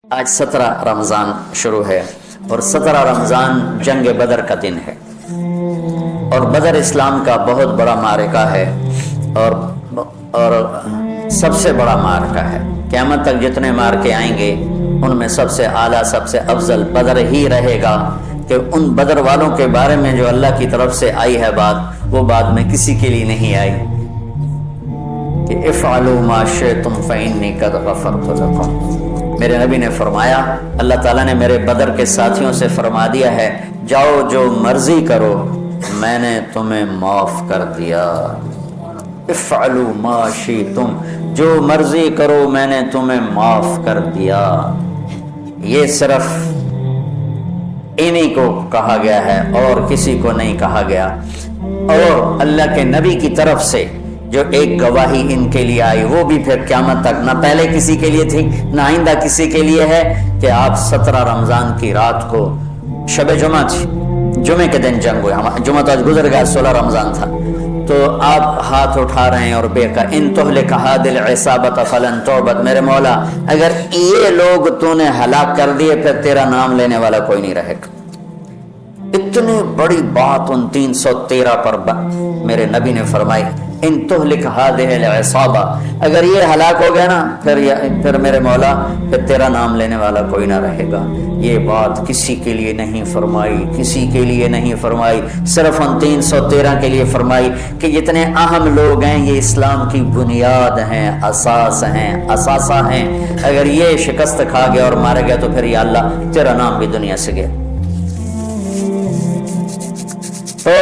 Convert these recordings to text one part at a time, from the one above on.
آج 17 رمضان شروع ہے اور 17 رمضان جنگ بدر کا دن ہے، اور بدر اسلام کا بہت بڑا معرکہ ہے اور سب سے بڑا معرکہ ہے۔ قیامت تک جتنے معرکے آئیں گے ان میں سب سے اعلیٰ سب سے افضل بدر ہی رہے گا، کہ ان بدر والوں کے بارے میں جو اللہ کی طرف سے آئی ہے بات، وہ بعد میں کسی کے لیے نہیں آئی کہ افعلوا ما شئتم فإنی قد غفرت لکم۔ میرے نبی نے فرمایا، اللہ تعالیٰ نے میرے بدر کے ساتھیوں سے فرما دیا ہے، جاؤ جو مرضی کرو میں نے تمہیں معاف کر دیا۔ افعلوا ما شئتم، جو مرضی کرو میں نے تمہیں معاف کر دیا۔ یہ صرف انہی کو کہا گیا ہے اور کسی کو نہیں کہا گیا، اور اللہ کے نبی کی طرف سے جو ایک گواہی ان کے لیے آئی، وہ بھی پھر قیامت تک نہ پہلے کسی کے لیے تھی نہ آئندہ کسی کے لیے ہے، کہ آپ 17 رمضان کی رات کو، شب جمعہ تھی، جمعے کے دن جنگ ہوئے، جمعہ تو آج گزر گیا، 16 رمضان تھا، تو آپ ہاتھ اٹھا رہے ہیں اور بے کا ان تہلک هذه العصابۃ فلن تعبد، میرے مولا اگر یہ لوگ تو نے ہلاک کر دیے پھر تیرا نام لینے والا کوئی نہیں رہے گا۔ اتنی بڑی بات ان 313 پر میرے نبی نے فرمائی، ان تہلک هذه العصابہ، اگر یہ ہلاک ہو گیا نا پھر میرے مولا پھر تیرا نام لینے والا کوئی نہ رہے گا۔ یہ بات کسی کے لیے نہیں فرمائی، کسی کے لیے نہیں فرمائی، صرف ان 313 کے لیے فرمائی کہ جتنے اہم لوگ ہیں، یہ اسلام کی بنیاد ہیں، اساس ہیں، اثاثہ ہیں، اگر یہ شکست کھا گیا اور مارے گیا تو پھر یا اللہ تیرا نام بھی دنیا سے گیا۔ تو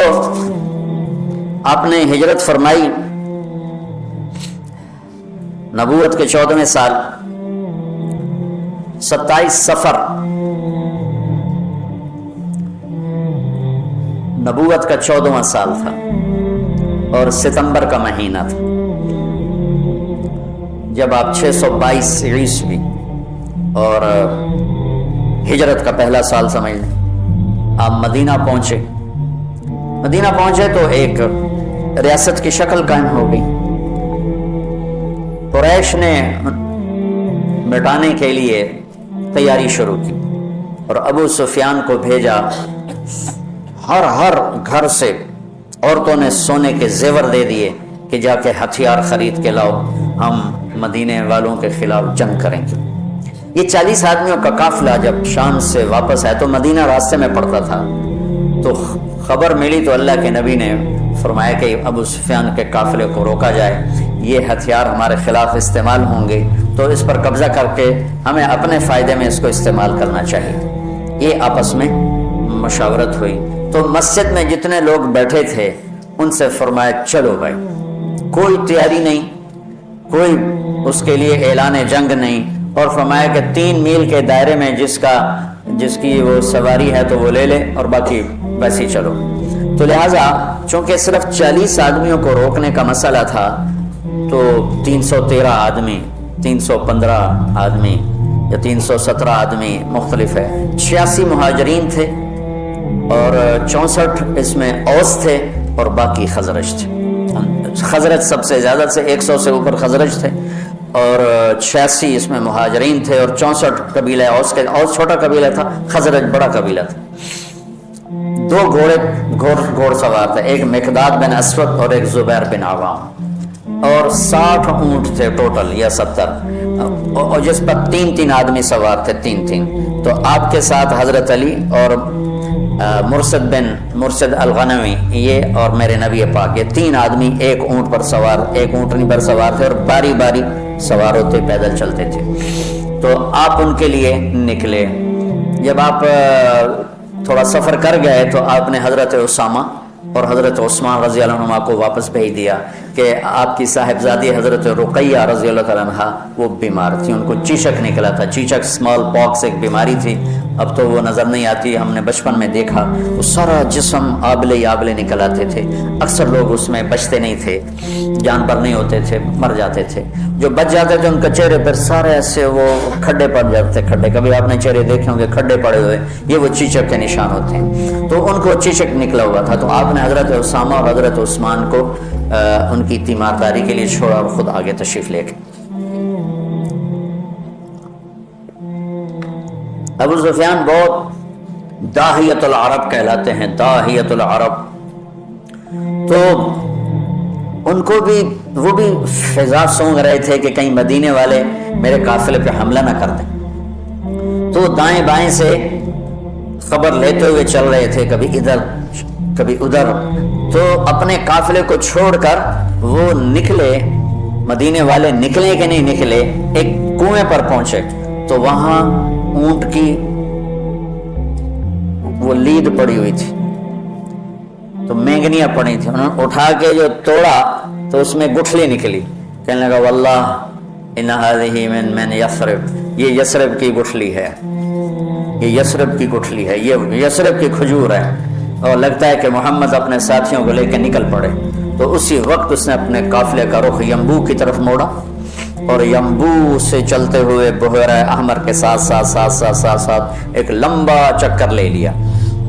آپ نے ہجرت فرمائی نبوت کے 14ویں سال 27 صفر، نبوت کا 14واں سال تھا اور ستمبر کا مہینہ تھا، جب آپ 622 عیسوی اور ہجرت کا پہلا سال سمجھ لیں، آپ مدینہ پہنچے تو ایک ریاست کی شکل قائم ہو گئی۔ قریش نے مٹانے کے لیے تیاری شروع کی اور ابو سفیان کو بھیجا، ہر گھر سے عورتوں نے سونے کے زیور دے دیے کہ جا کے ہتھیار خرید کے لاؤ، ہم مدینے والوں کے خلاف جنگ کریں گے۔ یہ 40 آدمیوں کا قافلہ جب شام سے واپس آئے تو مدینہ راستے میں پڑتا تھا، تو خبر ملی تو اللہ کے نبی نے فرمایا کہ ابو سفیان کے قافلے کو روکا جائے، یہ ہتھیار ہمارے خلاف استعمال ہوں گے تو اس پر قبضہ کر کے ہمیں اپنے فائدے میں اس کو استعمال کرنا چاہیے۔ یہ آپس میں مشاورت ہوئی تو مسجد میں جتنے لوگ بیٹھے تھے ان سے فرمایا چلو بھائی، کوئی تیاری نہیں، کوئی اس کے لیے اعلان جنگ نہیں، اور فرمایا کہ 3 میل کے دائرے میں جس کی وہ سواری ہے تو وہ لے لے اور باقی ویسے ہی چلو۔ تو لہٰذا چونکہ صرف 40 آدمیوں کو روکنے کا مسئلہ تھا تو 313 آدمی، 315 آدمی یا 317 آدمی مختلف ہے، 86 مہاجرین تھے اور 64 اس میں اوس تھے اور باقی خزرج تھے۔ خزرج سب سے زیادہ سے 100 سے اوپر خزرج تھے اور 86 اس میں مہاجرین تھے اور 64 قبیلہ اوس چھوٹا قبیلہ تھا، خزرج بڑا قبیلہ تھا۔ 2 گھوڑ سوار تھے، ایک مقداد بن اسود اور ایک زبیر بن عوام، اور 60 اونٹ تھے ٹوٹل یا 70، اور جس پر 3 آدمی سوار تھے، 3 تو آپ کے ساتھ حضرت علی اور مرشد الغنوی یہ اور میرے نبی پاک، یہ 3 آدمی ایک اونٹنی پر سوار تھے اور باری باری سوار ہوتے پیدل چلتے تھے۔ تو آپ ان کے لیے نکلے، جب آپ تھوڑا سفر کر گئے تو آپ نے حضرت اسامہ اور حضرت عثمان رضی اللہ عنہ کو واپس بھیج دیا کہ آپ کی صاحبزادی حضرت رقیہ رضی اللہ تعالیٰ عنہ وہ بیمار تھی، ان کو چیچک نکلا تھا، چیچک اسمال پاکس ایک بیماری تھی، اب تو وہ نظر نہیں آتی، ہم نے بچپن میں دیکھا وہ سارا جسم آبلے نکل آتے تھے، اکثر لوگ اس میں بچتے نہیں تھے، جان پر نہیں ہوتے تھے، مر جاتے تھے، جو بچ جاتے تھے ان کے چہرے پر سارے ایسے وہ کھڈے پڑ جاتے تھے، کبھی آپ نے چہرے دیکھے ہوں گے کھڈے پڑے ہوئے، یہ وہ چیچک کے نشان ہوتے ہیں، تو ان کو چیچک نکلا ہوا تھا، تو آپ نے حضرت اسامہ اور حضرت عثمان کو ان کی تیمارداری کے لیے چھوڑا اور خود آگے تشریف لے گئے۔ ابو سفیان بہت داہیت العرب کہلاتے ہیں، داہیت العرب. تو ان کو بھی وہ بھی فضا سونگ رہے تھے کہ کہیں مدینے والے میرے قافلے پہ حملہ نہ کر دیں. تو دائیں بائیں سے خبر لیتے ہوئے چل رہے تھے، کبھی ادھر کبھی ادھر. تو اپنے قافلے کو چھوڑ کر وہ نکلے، مدینے والے نکلے کہ نہیں نکلے، ایک کنویں پر پہنچے. تو وہاں اونٹ کی وہ لید پڑی ہوئی تھی، تو مینگنیاں پڑی تھی. انہوں نے اٹھا کے جو توڑا تو اس میں گٹھلی نکلی. کہنے لگا واللہ ان هذه من یثرب، یہ یثرب کی گٹھلی ہے، یہ یثرب کی گٹھلی ہے، یہ یثرب کی کھجور ہے. اور لگتا ہے کہ محمد اپنے ساتھیوں کو لے کے نکل پڑے. تو اسی وقت اس نے اپنے قافلے کا رخ ینبوع کی طرف موڑا اور ینبوع سے چلتے ہوئے بحیرہ احمر کے ساتھ ایک لمبا چکر لے لیا.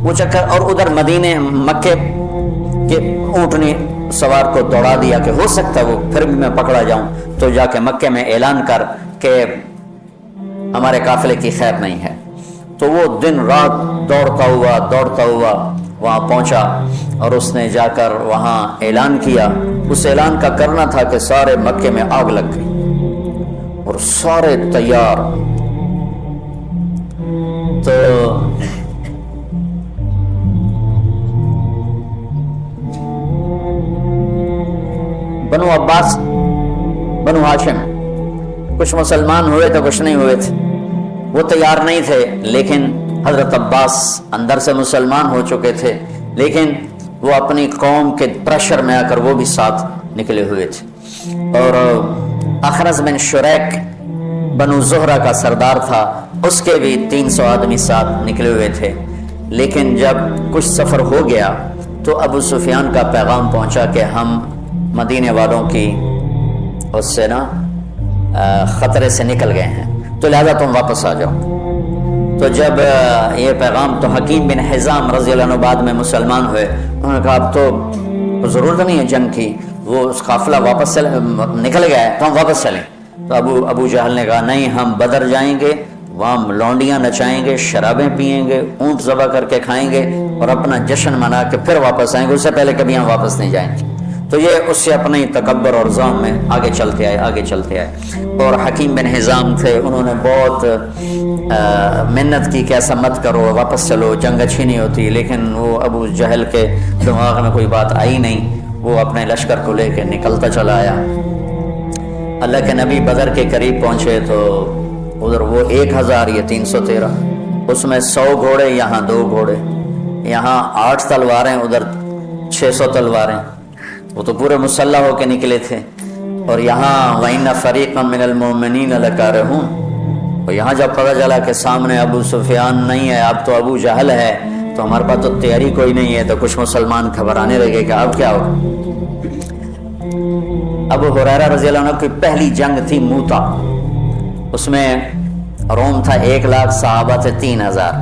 وہ چکر اور ادھر مدینے مکے کے اونٹنی سوار کو دوڑا دیا کہ ہو سکتا ہے وہ پھر بھی میں پکڑا جاؤں، تو جا کے مکے میں اعلان کر کہ ہمارے قافلے کی خیر نہیں ہے. تو وہ دن رات دوڑتا ہوا وہاں پہنچا اور اس نے جا کر وہاں اعلان کیا. اس اعلان کا کرنا تھا کہ سارے مکے میں آگ لگ گئی اور سارے تیار. تو بنو عباس، بنو ہاشم، کچھ مسلمان ہوئے تھے کچھ نہیں ہوئے تھے، وہ تیار نہیں تھے. لیکن حضرت عباس اندر سے مسلمان ہو چکے تھے، لیکن وہ اپنی قوم کے پریشر میں آ کر وہ بھی ساتھ نکلے ہوئے تھے. اور اخرس بن شریک بنو زہرہ کا سردار تھا، اس کے بھی 300 آدمی ساتھ نکلے ہوئے تھے. لیکن جب کچھ سفر ہو گیا تو ابو سفیان کا پیغام پہنچا کہ ہم مدینے والوں کی اس سے نا خطرے سے نکل گئے ہیں، تو لہذا تم واپس آ جاؤ. تو جب یہ پیغام، تو حکیم بن حزام رضی اللہ عنہ بعد میں مسلمان ہوئے. انہوں نے کہا اب تو ضرورت نہیں ہے جنگ کی، وہ قافلہ واپس نکل گیا ہے تو ہم واپس چلیں. تو ابو جہل نے کہا نہیں، ہم بدر جائیں گے، وہاں لونڈیاں نچائیں گے، شرابیں پئیں گے، اونٹ ذبح کر کے کھائیں گے اور اپنا جشن منا کے پھر واپس آئیں گے، اس سے پہلے کبھی ہم واپس نہیں جائیں گے. تو یہ اس سے اپنے تکبر اور ظلم میں آگے چلتے آئے. اور حکیم بن حزام تھے، انہوں نے بہت محنت کی کہ ایسا مت کرو، واپس چلو، جنگ اچھی نہیں ہوتی. لیکن وہ ابو جہل کے دماغ میں کوئی بات آئی نہیں، وہ اپنے لشکر کو لے کے نکلتا چلا آیا. اللہ کے نبی بدر کے قریب پہنچے تو ادھر وہ 1000، یہ 313، اس میں 100 گھوڑے، یہاں 2 گھوڑے، یہاں 8 تلواریں، ادھر 600 تلواریں. وہ تو پورے مسلح ہو کے نکلے تھے. اور یہاں وَإِنَّ فَرِيقًا مِّنَ الْمُؤْمِنِينَ لَكَارِهُونَ. اور یہاں جب پتہ چلا کہ سامنے ابو سفیان نہیں ہے، اب تو ابو جہل ہے، تو ہمارے پاس تو تیاری کوئی نہیں ہے. تو کچھ مسلمان گھبرانے لگے کہ اب کیا ہوگا. ابو ہریرہ رضی اللہ عنہ کی پہلی جنگ تھی موتا، اس میں روم تھا 1 لاکھ، صحابہ تھے 3000،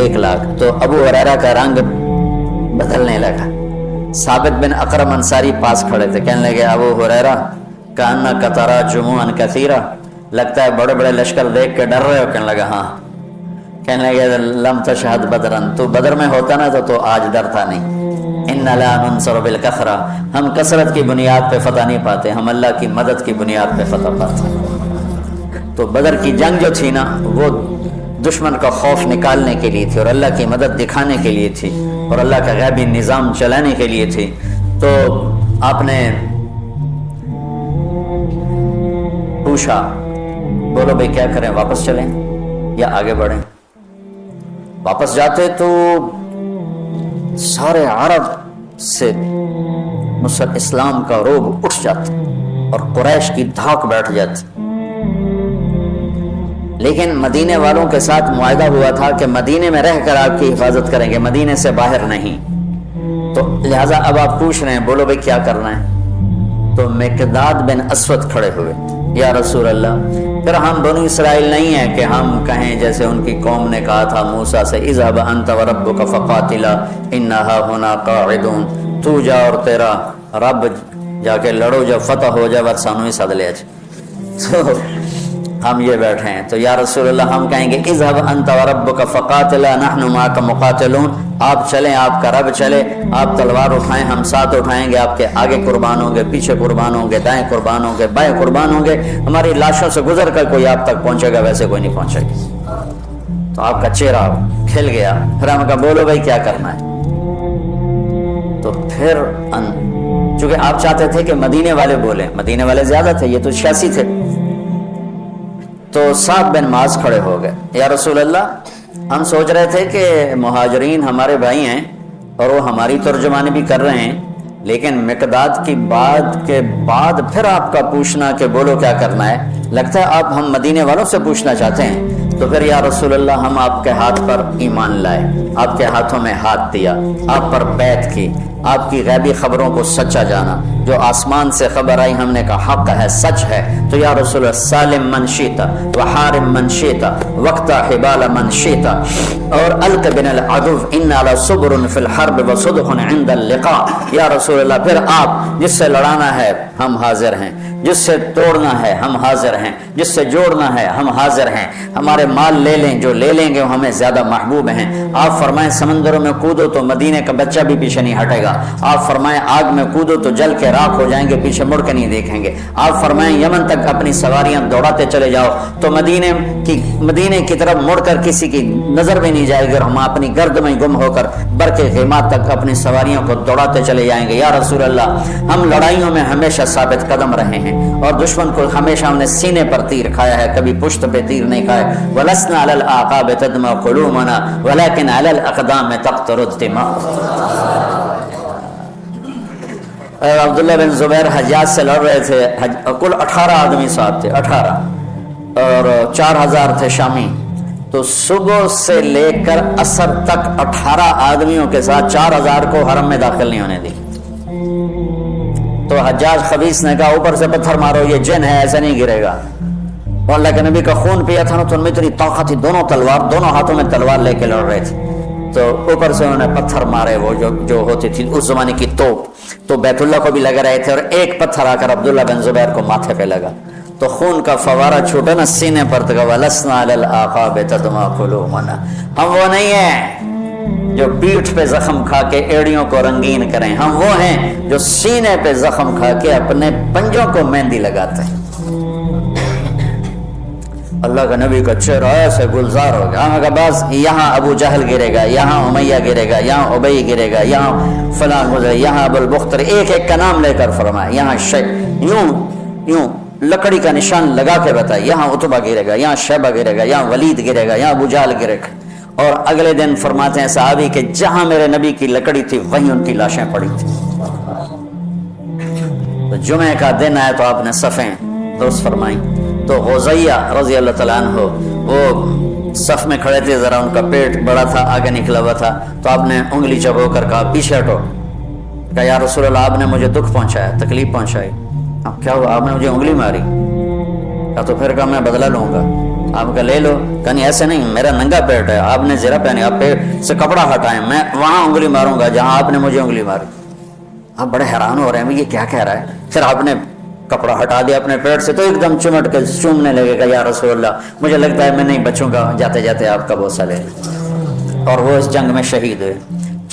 1 لاکھ. تو ابو ہریرہ کا رنگ بدلنے لگا. ثابت بن اقرم انصاری پاس کھڑے تھے، کہنے لگے ابو ہریرہ کأنک تری جموعا کثیرا، لگتا ہے بڑے بڑے لشکر دیکھ کے ڈر رہے ہو. کہنے لگا ہاں. کہنے لگے لم تشہد بدرا، تو بدر میں ہوتا نا تو آج ڈرتا نہیں. ان لا ننصر بالکثرہ، ہم کثرت کی بنیاد پہ فتح نہیں پاتے، ہم اللہ کی مدد کی بنیاد پہ فتح پاتے ہیں. تو بدر کی جنگ جو تھی نا، وہ دشمن کا خوف نکالنے کے لیے تھی اور اللہ کی مدد دکھانے کے لیے تھی اور اللہ کا غیبی نظام چلانے کے لیے تھی. تو آپ نے پوچھا بولو بھائی کیا کریں، واپس چلیں یا آگے بڑھیں. واپس جاتے تو سارے عرب سے اسلام کا روب اٹھ جاتا اور قریش کی دھاک بیٹھ جاتی. لیکن مدینے والوں کے ساتھ معاہدہ ہوا تھا کہ مدینے میں رہ کر آپ کی حفاظت کریں گے، مدینے سے باہر نہیں. تو لہٰذا اب آپ پوچھ رہے ہیں بولو بھائی کیا کرنا ہے. تو مقداد بن اسود کھڑے ہوئے، یا رسول اللہ، پھر ہم بنو اسرائیل نہیں ہیں کہ ہم کہیں جیسے ان کی قوم نے کہا تھا موسیٰ سے اذهب انت وربک فقاتلا انا ہاہنا قاعدون، تو جا اور تیرا رب جا کے لڑو، جب فتح ہو جائے بس سانو ہی سد لیا. تو ہم یہ بیٹھے ہیں تو یا رسول اللہ ہم کہیں گے اذهب انت وربك فقاتلا نحن معك مقاتلون، آپ چلیں، آپ کا رب چلے، آپ تلوار اٹھائیں، ہم ساتھ اٹھائیں گے، آپ کے آگے قربان ہوں گے، پیچھے قربان ہوں گے، دائیں قربان ہوں گے، بائیں قربان ہوں گے، ہماری لاشوں سے گزر کر کوئی آپ تک پہنچے گا، ویسے کوئی نہیں پہنچے گا۔ تو آپ کا چہرہ کھل گیا، پھر ہم کہا بولو بھائی کیا کرنا ہے؟ تو پھر چونکہ آپ چاہتے تھے کہ مدینے والے بولیں، مدینے والے زیادہ تھے، یہ تو 86 تھے، تو سعد بن معاذ کھڑے ہو گئے، یا رسول اللہ ہم سوچ رہے تھے کہ مہاجرین ہمارے بھائی ہیں اور وہ ہماری ترجمانی بھی کر رہے ہیں، لیکن مقداد کی بات کے بعد پھر آپ کا پوچھنا کہ بولو کیا کرنا ہے، لگتا ہے آپ ہم مدینے والوں سے پوچھنا چاہتے ہیں۔ تو پھر یا رسول اللہ ہم آپ کے ہاتھ پر ایمان لائے، آپ کے ہاتھوں میں ہاتھ دیا، آپ پر بیعت کی، آپ کی غیبی خبروں کو سچا جانا، جو آسمان سے خبر آئی ہم نے کہا حق ہے، سچ ہے، تو یا رسول اللہ سالم من شئت وحارم من شئت وقت حبال من شئت اور الق بن العدو ان علی صبر فی الحرب وصدق عند اللقاء، یا رسول اللہ پھر آپ جس سے لڑانا ہے ہم حاضر ہیں، جس سے توڑنا ہے ہم حاضر ہیں، جس سے جوڑنا ہے ہم حاضر ہیں، ہمارے مال لے لیں، جو لے لیں گے وہ ہمیں زیادہ محبوب ہیں، آپ فرمائیں سمندروں میں کودو تو مدینے کا بچہ بھی پیچھے نہیں ہٹے گا، آپ فرمائیں آگ میں کودو تو جل کے راکھ ہو جائیں گے، پیچھے مڑ کے نہیں دیکھیں گے، آپ فرمائیں یمن تک اپنی سواریاں دوڑاتے چلے جاؤ تو مدینے کی طرف مڑ کر کسی کی نظر بھی نہیں جائے گی، اور ہم اپنی گرد میں گم ہو کر برق غیمات تک اپنی سواریوں کو دوڑاتے چلے جائیں گے۔ یا رسول اللہ ہم لڑائیوں میں ہمیشہ ثابت قدم رہے ہیں اور دشمن کو ہمیشہ ہم نے سینے پر تیر کھایا ہے، کبھی پشت پہ تیر نہیں کھائے۔ وَلَسْنَا عَلَى الْأَعْقَابِ تَدْمَا قُلُوبُنَا وَلَكِنْ عَلَى الْأَقْدَامِ تَقْطُرُ الدِّمَاءُ۔ عبداللہ بن زبیر حجاج سے لڑ رہے تھے، کل 18 آدمی صاحب تھے، 18 اور 4000 تھے شامی، تو صبح سے لے کر عصر تک 18 آدمیوں کے ساتھ 4000 کو حرم میں داخل نہیں ہونے دی۔ تو حجاج خبیث نے کہا اوپر سے پتھر مارو، یہ جن ہے ایسے نہیں گرے گا، اور اللہ کے نبی کا خون پیا تھا نا، تو ان میں اتنی طاقت تھی، دونوں ہاتھوں میں تلوار لے کے لڑ رہے تھے، تو اوپر سے انہوں نے پتھر مارے، وہ جو ہوتی تھی اس زمانے کی توپ، تو بیت اللہ کو بھی لگا رہے تھے، اور ایک پتھر آ کر عبداللہ بن زبیر کو ماتھے پہ لگا، تو خون کا فوارہ چھوٹا نا سینے پر، تو وَلَسْنَا عَلَى الْأَعْقَابِ تَدْمَا قُلُوبُنَا، ہم وہ نہیں ہیں جو پیٹھ پہ زخم کھا کے ایڑیوں کو رنگین کریں، ہم وہ ہیں جو سینے پہ زخم کھا کے اپنے پنجوں کو مہندی لگاتے ہیں۔ اللہ کا نبی کا چہرہ ایسے گلزار ہو گیا، ہم کہا بس یہاں ابو جہل گرے گا، یہاں امیہ گرے گا، یہاں ابی گرے گا، یہاں فلاں گزرے، یہاں ابو البختر، ایک ایک کا نام لے کر فرمایا، یہاں یوں لکڑی کا نشان لگا کے بتایا، یہاں عتبہ گرے گا، یہاں شیبہ گرے گا، یہاں ولید گرے گا، یہاں ابو جہل گرے گا، اور اگلے دن فرماتے ہیں صحابی کہ جہاں میرے نبی کی لکڑی تھی وہیں ان کی لاشیں پڑی تھی۔ تو جمعہ کا دن آیا تو آپ نے صفیں درست فرمائیں، تو غزیہ رضی اللہ تعالیٰ عنہ وہ صف میں کھڑے تھے، ذرا ان کا پیٹ بڑا تھا، آگے نکلا ہوا تھا، تو آپ نے انگلی چبو کر کہا پیچھے ہٹو، کہا یا رسول اللہ آپ نے مجھے دکھ پہنچایا، تکلیف پہنچائی، اب کیا ہوا؟ آپ نے مجھے انگلی ماری، کہا تو پھر کہا میں بدلہ لوں گا، آپ کا لے لو، کہ نہیں ایسے نہیں، میرا ننگا پیٹ ہے، آپ نے زرہ پہنی، آپ پیٹ سے کپڑا ہٹائیں، میں وہاں انگلی ماروں گا جہاں آپ نے مجھے انگلی ماری۔ آپ بڑے حیران ہو رہے ہیں یہ کیا کہہ رہا ہے، پھر آپ نے کپڑا ہٹا دیا اپنے پیٹ سے، تو ایک دم چمٹ کے چومنے لگے گا، یا رسول اللہ مجھے لگتا ہے میں نہیں بچوں گا، جاتے جاتے آپ کا بوسہ لے لیں۔ اور وہ اس جنگ میں شہید ہوئے،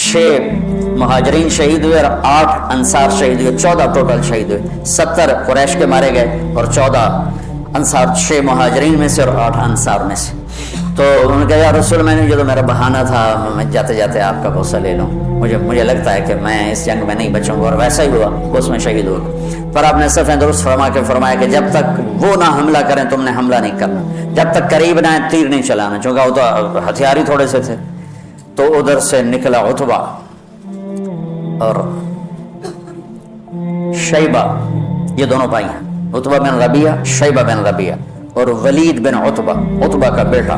6 مہاجرین شہید ہوئے اور 8 انصار شہید ہوئے، 14 ٹوٹل شہید ہوئے، 70 قریش کے مارے گئے اور 14 انصار، 6 مہاجرین میں سے اور 8 انصار میں سے۔ تو انہوں نے کہا یا رسول میں نے جو میرا بہانہ تھا، میں جاتے جاتے آپ کا بوسہ لے لوں، مجھے لگتا ہے کہ میں اس جنگ میں نہیں بچوں گا، اور ویسا ہی ہوا، اس میں شہید ہو گئے۔ پر آپ نے صفیں درست فرما کے فرمایا کہ جب تک وہ نہ حملہ کریں تم نے حملہ نہیں کرنا، جب تک قریب نہ آئیں تیر نہیں چلانا، چونکہ وہ تو ہتھیاری تھوڑے سے تھے۔ تو ادھر سے نکلا عتبہ اور شیبہ، یہ دونوں بھائی ہیں، عتبہ بن ربیعہ، شیبہ بن ربیعہ، اور ولید بن عتبہ کا بیٹا۔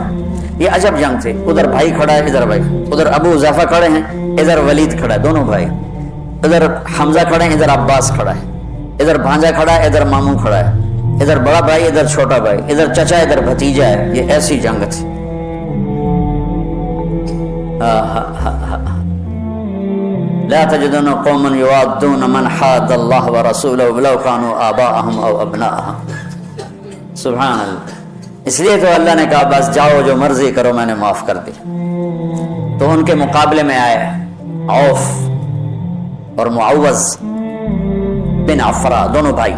یہ عجب جنگ تھی، ادھر بھائی کھڑا ہے، ادھر بھائی، ادھر ابو حذیفہ کھڑے ہیں، ادھر ولید کھڑا ہے، دونوں بھائی، ادھر حمزہ کھڑے ہیں، ادھر عباس کھڑا ہے، ادھر بھانجا کھڑا ہے، ادھر ماموں کھڑا ہے، ادھر بڑا بھائی، ادھر چھوٹا بھائی، ادھر چچا، ادھر بھتیجا ہے۔ یہ ایسی جنگ تھی۔ لا تجدن قوما يوادون من حاد الله ورسوله ولو كانوا آباءهم او ابناءهم۔ سبحان اللہ۔ اس لیے تو اللہ نے کہا بس جاؤ جو مرضی کرو میں نے معاف کر دی. تو ان کے مقابلے میں آئے عوف اور معوذ بن عفرا دونوں بھائی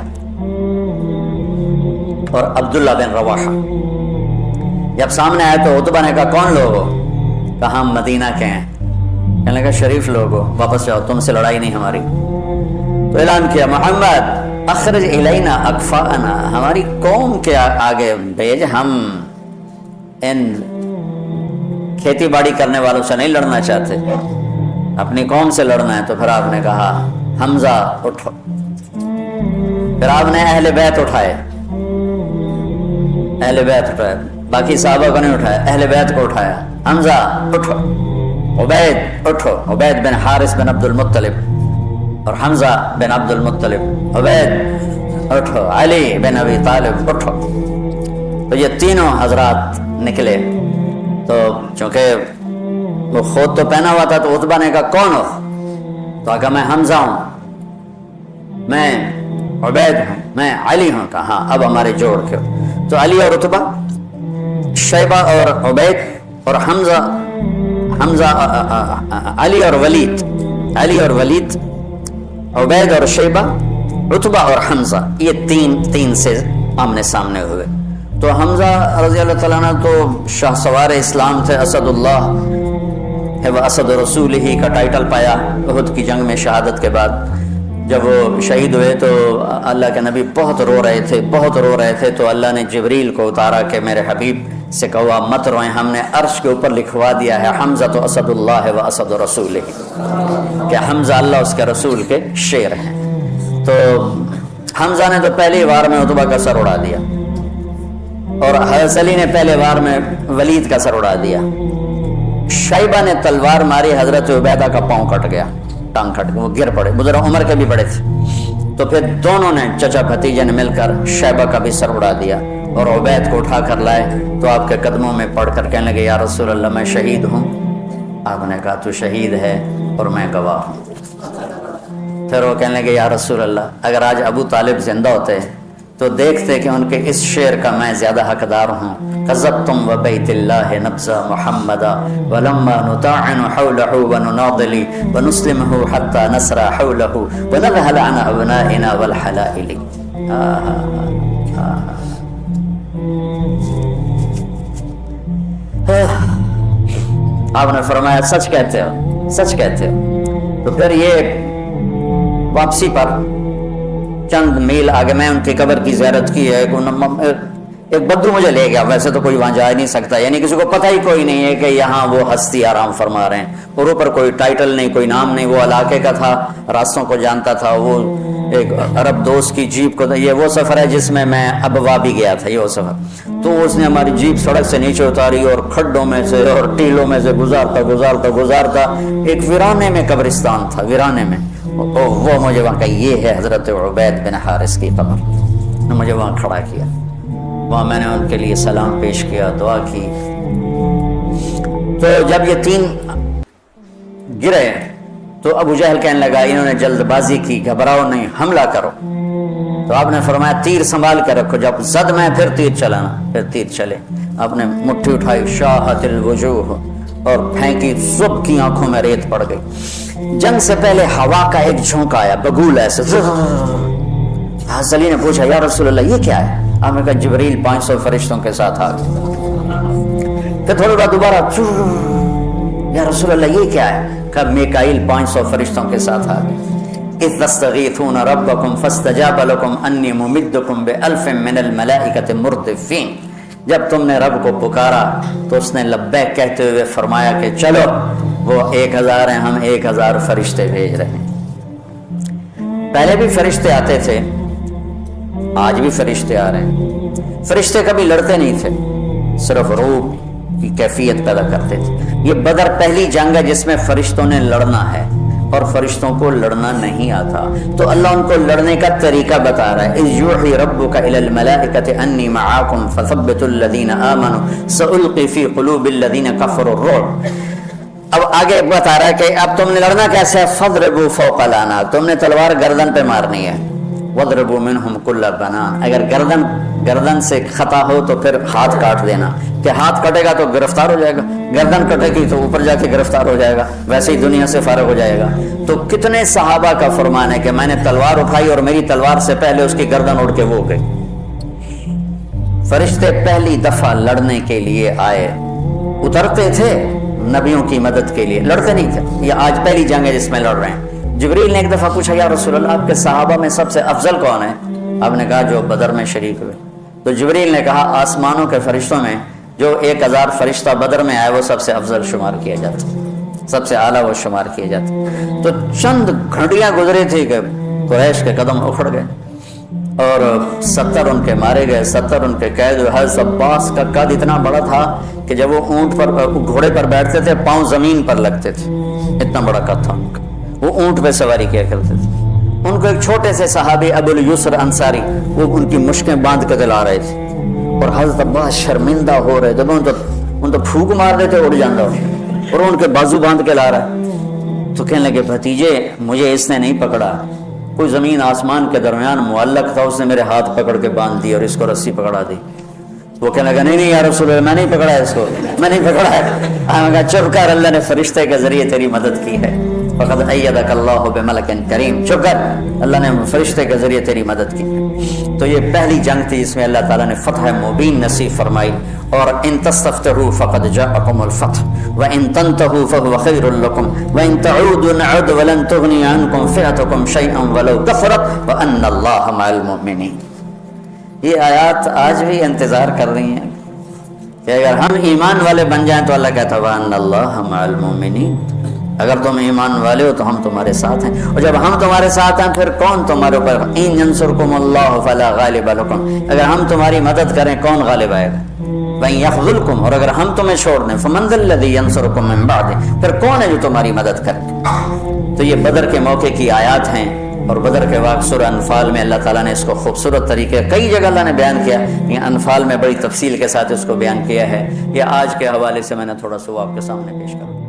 اور عبداللہ بن رواحہ. جب سامنے آئے تو عتبہ نے کہا کون لوگ ہو؟ کہا ہم مدینہ کے ہیں. کہنے لگا شریف لوگ ہو واپس جاؤ تم سے لڑائی نہیں ہماری. تو اعلان کیا محمد اخرج الینا اکفاءنا ہماری قوم کے آگے بھیج ہم ان کھیتی باڑی کرنے والوں سے نہیں لڑنا چاہتے اپنی قوم سے لڑنا ہے. تو پھر آپ نے کہا حمزہ اٹھو. پھر آپ نے اہل بیت اٹھائے باقی صحابہ کو نہیں اٹھایا اہل بیت کو اٹھایا. حمزہ اٹھو عبید اٹھو عبید بن حارث بن عبد المطلب اور حمزہ بن عبد المطلب عبید اٹھو علی بن ابی طالب اٹھو. تو یہ تینوں حضرات نکلے. تو چونکہ وہ خود تو پہنا ہوا تھا تو عتبہ نے کہا کون ہو؟ تو کہا میں حمزہ ہوں میں عبید ہوں میں علی ہوں. کہا ہاں اب ہمارے جوڑ کے ہو. تو علی اور عتبہ شیبہ اور عبید اور حمزہ علی اور ولید عبید اور شیبہ عتبہ اور حمزہ یہ تین سے آمنے سامنے ہوئے. تو حمزہ رضی اللہ تعالیٰ عنہ تو شاہ سوار اسلام تھے اسد اللہ ہے وہ اسد رسول ہی کا ٹائٹل پایا احد کی جنگ میں شہادت کے بعد. جب وہ شہید ہوئے تو اللہ کے نبی بہت رو رہے تھے تو اللہ نے جبریل کو اتارا کہ میرے حبیب سے کہا مت روئیں ہم نے عرش کے اوپر لکھوا دیا ہے حمزہ تو اسد اللہ و اسد رسول ہی کہ حمزہ اللہ اس کے رسول کے شیر ہیں. تو حمزہ نے تو پہلی وار میں عتبہ کا سر اڑا دیا اور حضرت علی نے پہلے وار میں ولید کا سر اڑا دیا. شیبہ نے تلوار ماری حضرت عبیدہ کا پاؤں کٹ گیا ٹانگ کٹ گیا وہ گر پڑے. بزرگ عمر کے بھی بڑے تھے. تو پھر دونوں نے چچا بھتیجے نے مل کر شیبہ کا بھی سر اڑا دیا اور عبید کو اٹھا کر لائے. تو آپ کے قدموں میں پڑھ کر کہنے لگے یا رسول اللہ میں شہید ہوں. آپ نے کہا تو شہید ہے اور میں گواہ ہوں. پھر وہ کہنے لگے یا رسول اللہ اگر آج ابو طالب زندہ ہوتے تو دیکھتے کہ ان کے اس شعر کا میں زیادہ حقدار ہوں. قذبتم وبیت اللہ نبذا محمدا ولما نطاعن حوله ونناضل ونسلمه حتى نسرى حوله ونذهل عن ابنائنا والحلائل. آپ نے فرمایا سچ کہتے ہو. تو پھر یہ واپسی پر چند میل آگے میں ان کی قبر کی زیارت کی ہے. ایک بدرو مجھے لے گیا. ویسے تو کوئی وہاں جا ہی نہیں سکتا یعنی کسی کو پتہ ہی کوئی نہیں ہے کہ یہاں وہ ہستی آرام فرما رہے ہیں اور اوپر کوئی ٹائٹل نہیں کوئی نام نہیں. وہ علاقے کا تھا راستوں کو جانتا تھا. وہ ایک عرب دوست کی جیپ کو یہ وہ سفر ہے جس میں میں ابوا بھی گیا تھا. یہ وہ سفر تو اس نے ہماری جیپ سڑک سے نیچے اتاری اور کھڈوں میں سے اور ٹیلوں میں سے گزارتا ایک ویرانے میں قبرستان تھا ویرانے میں. وہ مجھے وہاں کا یہ ہے حضرت عبید بن حارث کی قبر. مجھے وہاں کھڑا کیا. وہاں میں نے ان کے لیے سلام پیش کیا دعا کی. تو جب یہ تین گرے تو ابو جہل کہنے لگا انہوں نے جلد بازی کی گھبراؤ نہیں حملہ کرو. تو آپ نے فرمایا تیر سنبھال کے رکھو جب زد میں پھر تیر چلانا. پھر تیر چلے. آپ نے مٹھی اٹھائی شاہت الوجوہ اور پھینکی سب کی آنکھوں میں ریت پڑ گئی. جنگ سے پہلے ہوا کا ایک جھونکا آیا بگول ایسے. حضرت علی نے پوچھا یا رسول اللہ یہ کیا ہے؟ آپ نے کہا جبریل 500 فرشتوں کے ساتھ آ گئے. پھر تھوڑی بار دوبارہ یا رسول اللہ یہ کیا ہے؟ کہا میکائیل 500 فرشتوں کے ساتھ آ گئے. اذ تستغیثون ربکم فاستجاب لکم انی ممدکم بألف من الملائکۃ مردفین. جب تم نے رب کو پکارا تو اس نے لبیک کہتے ہوئے فرمایا کہ چلو وہ 1000 ہیں ہم 1000 فرشتے بھیج رہے ہیں. پہلے بھی فرشتے آتے تھے آج بھی فرشتے آ رہے ہیں. فرشتے کبھی لڑتے نہیں تھے صرف روح کی کیفیت پیدا کرتے تھے. یہ بدر پہلی جنگ ہے جس میں فرشتوں نے لڑنا ہے اور فرشتوں کو لڑنا نہیں آتا تو اللہ ان کو لڑنے کا طریقہ بتا رہا ہے. اذ یوحی ربک الی الملائکۃ انی معاکم فثبتوا الذین آمنوا سألقی فی قلوب الذین کفروا الرعب. اب آگے بتا رہا ہے کہ اب تم نے لڑنا کیسے ہے. فضربوا فوق الاعناق تم نے تلوار گردن پہ مارنی ہے. وضربوا منہم کل بنان اگر گردن گردن سے خطا ہو تو پھر ہاتھ کاٹ دینا، کہ ہاتھ کٹے گا تو گرفتار ہو جائے گا، گردن کٹے گی تو اوپر جا کے گرفتار ہو جائے گا، ویسے ہی دنیا سے فارغ ہو جائے گا۔ تو کتنے صحابہ کا فرمان ہے کہ میں نے تلوار اٹھائی اور میری تلوار سے پہلے اس کی گردن اڑ کے وہ گئی۔ فرشتے پہلی دفعہ لڑنے کے لیے آئے، اترتے تھے نبیوں کی مدد کے لیے، لڑتے نہیں تھے۔ یہ آج پہلی جنگ ہے جس میں لڑ رہے ہیں۔ جبریل نے ایک دفعہ پوچھا یا رسول اللہ آپ کے صحابہ میں سب سے افضل کون ہے؟ آپ نے کہا جو بدر میں شریک ہوئے۔ تو جبریل نے کہا آسمانوں کے فرشتوں میں جو 1000 فرشتہ بدر میں آئے وہ سب سے افضل شمار کیا جاتا، سب سے اعلیٰ وہ شمار کیا جاتا۔ تو چند گھنٹیاں گزری تھی کہ قریش کے قدم اکھڑ گئے اور 70 ان کے مارے گئے، 70 ان کے قید ہوئے۔ حضرت عباس کا قد اتنا بڑا تھا کہ جب وہ اونٹ پر گھوڑے پر بیٹھتے تھے پاؤں زمین پر لگتے تھے، اتنا بڑا قد تھا ان کا۔ وہ اونٹ پہ سواری کیا کرتے تھے۔ ان کو ایک چھوٹے سے صحابی ابو الیسر انصاری وہ ان کی مشکیں باندھ کے دلا رہے تھے، اور حضرت عباس شرمندہ ہو رہے تھے، ان تو پھونک مار رہے تھے اڑ جاندہ، اور ان کے بازو باندھ کے لا رہا ہے۔ تو کہنے لگے بھتیجے مجھے اس نے نہیں پکڑا، کوئی زمین آسمان کے درمیان معلق تھا، اس نے میرے ہاتھ پکڑ کے باندھ دی اور اس کو رسی پکڑا دی۔ وہ کہنے لگا نہیں یا رسول اللہ میں نہیں پکڑا اس کو، میں نہیں پکڑا ہے۔ ہم کہا چپ کر، اللہ نے فرشتے کے ذریعے تیری مدد کی ہے۔ فقد ایدک اللہ بملک کریم، چپ کر، اللہ نے فرشتے کے ذریعے تیری مدد کی۔ تو یہ پہلی جنگ تھی جس میں اللہ تعالیٰ نے فتح مبین نصیب فرمائی۔ اور ان تستفتحوا فقد جاءکم الفتح وان تنتهوا فهو خیر لکم وان تعودوا نعد ولن تغنی عنکم فئتکم شیئا ولو کثرت وان اللہ مع المؤمنین۔ یہ آیات آج بھی انتظار کر رہی ہیں کہ اگر ہم ایمان والے بن جائیں تو اللہ کہتا ہے وان اللہ مع المؤمنین، اگر تم ایمان والے ہو تو ہم تمہارے ساتھ ہیں، اور جب ہم تمہارے ساتھ ہیں پھر کون تمہارے اوپر؟ ان ینصرکم اللہ فلا غالب لکم، اگر ہم تمہاری مدد کریں کون غالب آئے گا؟ وَإِن يَخْذُلْكُمْ، اور اگر ہم تمہیں چھوڑ دیں فَمَنْ ذَا الَّذِي يَنصُرُكُم مِّن بَعْدِهِ، پھر کون ہے جو تمہاری مدد کرے؟ تو یہ بدر کے موقع کی آیات ہیں، اور بدر کے واقع سورہ انفال میں اللہ تعالیٰ نے اس کو خوبصورت طریقے کئی جگہ اللہ نے بیان کیا، یہ انفال میں بڑی تفصیل کے ساتھ اس کو بیان کیا ہے۔ یہ آج کے حوالے سے میں نے تھوڑا سا وہ آپ کے سامنے پیش کروں۔